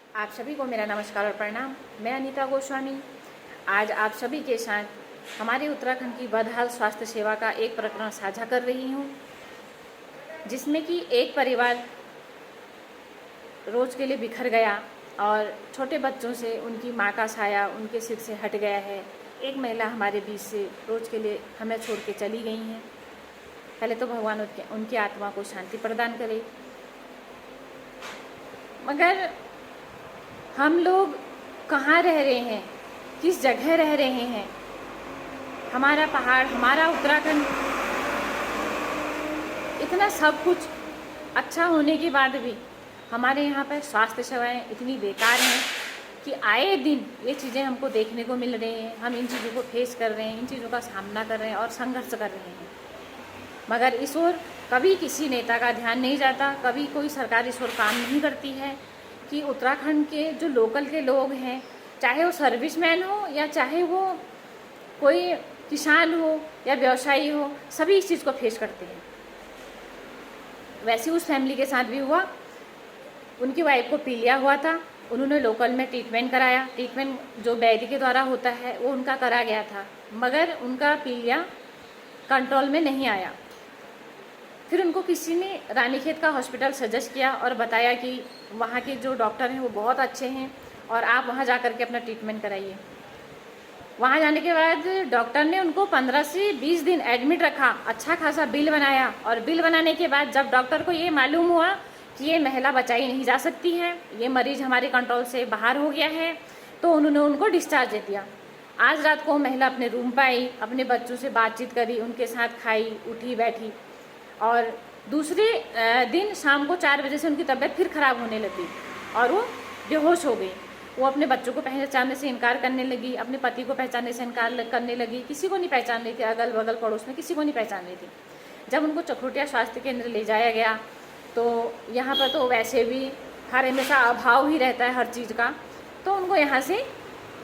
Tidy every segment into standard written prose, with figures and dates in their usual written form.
आप सभी को मेरा नमस्कार और प्रणाम। मैं अनीता गोस्वामी आज आप सभी के साथ हमारे उत्तराखंड की बदहाल स्वास्थ्य सेवा का एक प्रकरण साझा कर रही हूँ, जिसमें कि एक परिवार रोज़ के लिए बिखर गया और छोटे बच्चों से उनकी माँ का साया उनके सिर से हट गया है। एक महिला हमारे बीच से रोज़ के लिए हमें छोड़ के चली गई हैं। पहले तो भगवान उनकी आत्मा को शांति प्रदान करे। मगर हम लोग कहाँ रह रहे हैं, किस जगह रह रहे हैं? हमारा पहाड़, हमारा उत्तराखंड इतना सब कुछ अच्छा होने के बाद भी हमारे यहाँ पर स्वास्थ्य सेवाएं इतनी बेकार हैं कि आए दिन ये चीज़ें हमको देखने को मिल रही हैं। हम इन चीज़ों को फेस कर रहे हैं, इन चीज़ों का सामना कर रहे हैं और संघर्ष कर रहे हैं। मगर इस ओर कभी किसी नेता का ध्यान नहीं जाता, कभी कोई सरकार इस ओर काम नहीं करती है कि उत्तराखंड के जो लोकल के लोग हैं, चाहे वो सर्विसमैन हो या चाहे वो कोई किसान हो या व्यवसायी हो, सभी इस चीज़ को फेस करते हैं। वैसे उस फैमिली के साथ भी हुआ। उनकी वाइफ को पीलिया हुआ था, उन्होंने लोकल में ट्रीटमेंट कराया। ट्रीटमेंट जो वैद्य के द्वारा होता है वो उनका करा गया था, मगर उनका पीलिया कंट्रोल में नहीं आया। फिर उनको किसी ने रानीखेत का हॉस्पिटल सजेस्ट किया और बताया कि वहाँ के जो डॉक्टर हैं वो बहुत अच्छे हैं और आप वहाँ जा कर के अपना ट्रीटमेंट कराइए। वहाँ जाने के बाद डॉक्टर ने उनको 15 से 20 दिन एडमिट रखा, अच्छा खासा बिल बनाया। और बिल बनाने के बाद जब डॉक्टर को ये मालूम हुआ कि ये महिला बचाई नहीं जा सकती है, ये मरीज़ हमारे कंट्रोल से बाहर हो गया है, तो उन्होंने उनको डिस्चार्ज दे दिया। आज रात को महिला अपने रूम पर आई, अपने बच्चों से बातचीत करी, उनके साथ खाई, उठी बैठी और दूसरे दिन शाम को 4 बजे से उनकी तबीयत फिर ख़राब होने लगी और वो बेहोश हो गई। वो अपने बच्चों को पहचानने से इनकार करने लगी, अपने पति को पहचानने से इनकार करने लगी। किसी को नहीं पहचान रही थी, अगल बगल पड़ोस में किसी को नहीं पहचान रही थी। जब उनको चकोटिया स्वास्थ्य केंद्र ले जाया गया तो यहाँ पर तो वैसे भी हर हमेशा अभाव ही रहता है हर चीज़ का, तो उनको यहाँ से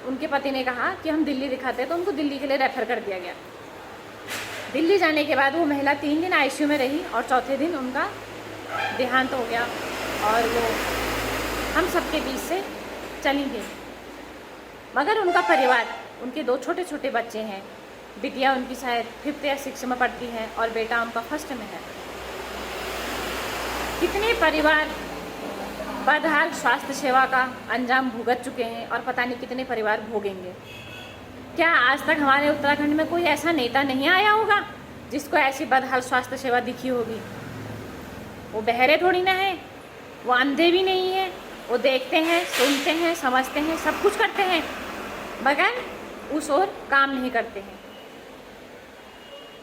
उनके पति ने कहा कि हम दिल्ली दिखाते हैं, तो उनको दिल्ली के लिए रेफ़र कर दिया गया। दिल्ली जाने के बाद वो महिला 3 दिन आईसीयू में रही और चौथे दिन उनका देहांत हो गया और वो हम सबके बीच से चली गई। मगर उनका परिवार, उनके 2 छोटे छोटे बच्चे हैं। बिटिया उनकी शायद 5th या 6th में पढ़ती है और बेटा उनका 1st में है। कितने परिवार बदहाल स्वास्थ्य सेवा का अंजाम भुगत चुके हैं और पता नहीं कितने परिवार भोगेंगे। क्या आज तक हमारे उत्तराखंड में कोई ऐसा नेता नहीं आया होगा जिसको ऐसी बदहाल स्वास्थ्य सेवा दिखी होगी? वो बहरे थोड़ी ना है, वो अंधे भी नहीं है, वो देखते हैं, सुनते हैं, समझते हैं, सब कुछ करते हैं, मगर उस ओर काम नहीं करते हैं।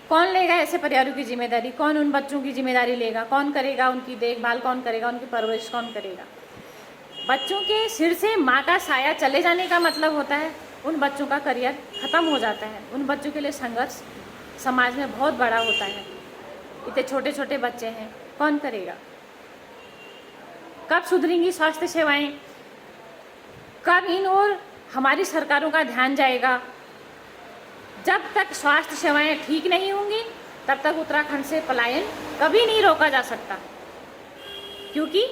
कौन लेगा ऐसे परिवारों की जिम्मेदारी? कौन उन बच्चों की जिम्मेदारी लेगा? कौन करेगा उनकी देखभाल? कौन करेगा उनकी परवरिश? कौन करेगा? बच्चों के सिर से माँ का साया चले जाने का मतलब होता है उन बच्चों का करियर ख़त्म हो जाता है। उन बच्चों के लिए संघर्ष समाज में बहुत बड़ा होता है। इतने छोटे छोटे बच्चे हैं, कौन करेगा? कब सुधरेंगी स्वास्थ्य सेवाएं? कब इन और हमारी सरकारों का ध्यान जाएगा? जब तक स्वास्थ्य सेवाएं ठीक नहीं होंगी तब तक उत्तराखंड से पलायन कभी नहीं रोका जा सकता, क्योंकि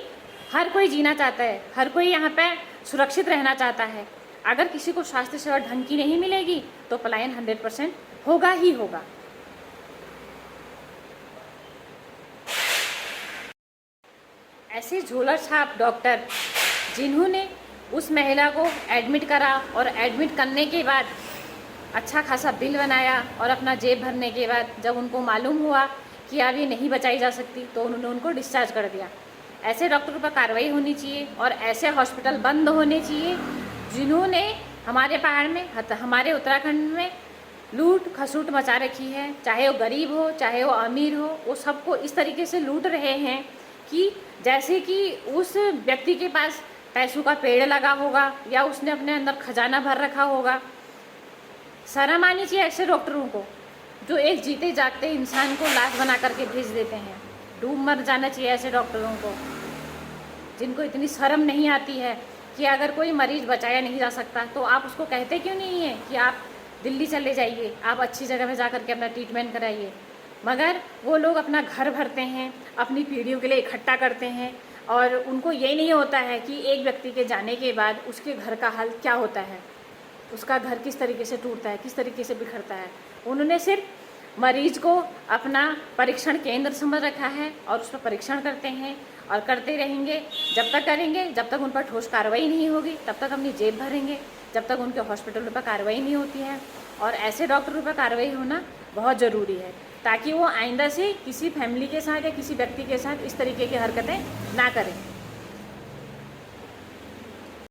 हर कोई जीना चाहता है, हर कोई यहाँ पे सुरक्षित रहना चाहता है। अगर किसी को स्वास्थ्य सेवा ढंग की नहीं मिलेगी तो पलायन 100% होगा ही होगा। ऐसे झोला छाप डॉक्टर जिन्होंने उस महिला को एडमिट करा और एडमिट करने के बाद अच्छा खासा बिल बनाया और अपना जेब भरने के बाद जब उनको मालूम हुआ कि अब ये नहीं बचाई जा सकती तो उन्होंने उनको डिस्चार्ज कर दिया। ऐसे डॉक्टरों पर कार्रवाई होनी चाहिए और ऐसे हॉस्पिटल बंद होने चाहिए जिन्होंने हमारे पहाड़ में, हमारे उत्तराखंड में लूट खसूट मचा रखी है। चाहे वो गरीब हो, चाहे वो अमीर हो, वो सबको इस तरीके से लूट रहे हैं कि जैसे कि उस व्यक्ति के पास पैसों का पेड़ लगा होगा या उसने अपने अंदर खजाना भर रखा होगा। शर्म आनी चाहिए ऐसे डॉक्टरों को जो एक जीते जागते इंसान को लाश बना करके भेज देते हैं। डूब मर जाना चाहिए ऐसे डॉक्टरों को, जिनको इतनी शर्म नहीं आती है कि अगर कोई मरीज़ बचाया नहीं जा सकता तो आप उसको कहते क्यों नहीं है कि आप दिल्ली चले जाइए, आप अच्छी जगह में जा कर के अपना ट्रीटमेंट कराइए। मगर वो लोग अपना घर भरते हैं, अपनी पीढ़ियों के लिए इकट्ठा करते हैं और उनको ये नहीं होता है कि एक व्यक्ति के जाने के बाद उसके घर का हाल क्या होता है, उसका घर किस तरीके से टूटता है, किस तरीके से बिखरता है। उन्होंने सिर्फ मरीज को अपना परीक्षण केंद्र समझ रखा है और उस पर परीक्षण करते हैं और करते रहेंगे। जब तक करेंगे, जब तक उन पर ठोस कार्रवाई नहीं होगी, तब तक अपनी जेब भरेंगे, जब तक उनके हॉस्पिटलों पर कार्रवाई नहीं होती है। और ऐसे डॉक्टरों पर कार्रवाई होना बहुत ज़रूरी है, ताकि वो आइंदा से किसी फैमिली के साथ या किसी व्यक्ति के साथ इस तरीके की हरकतें ना करें।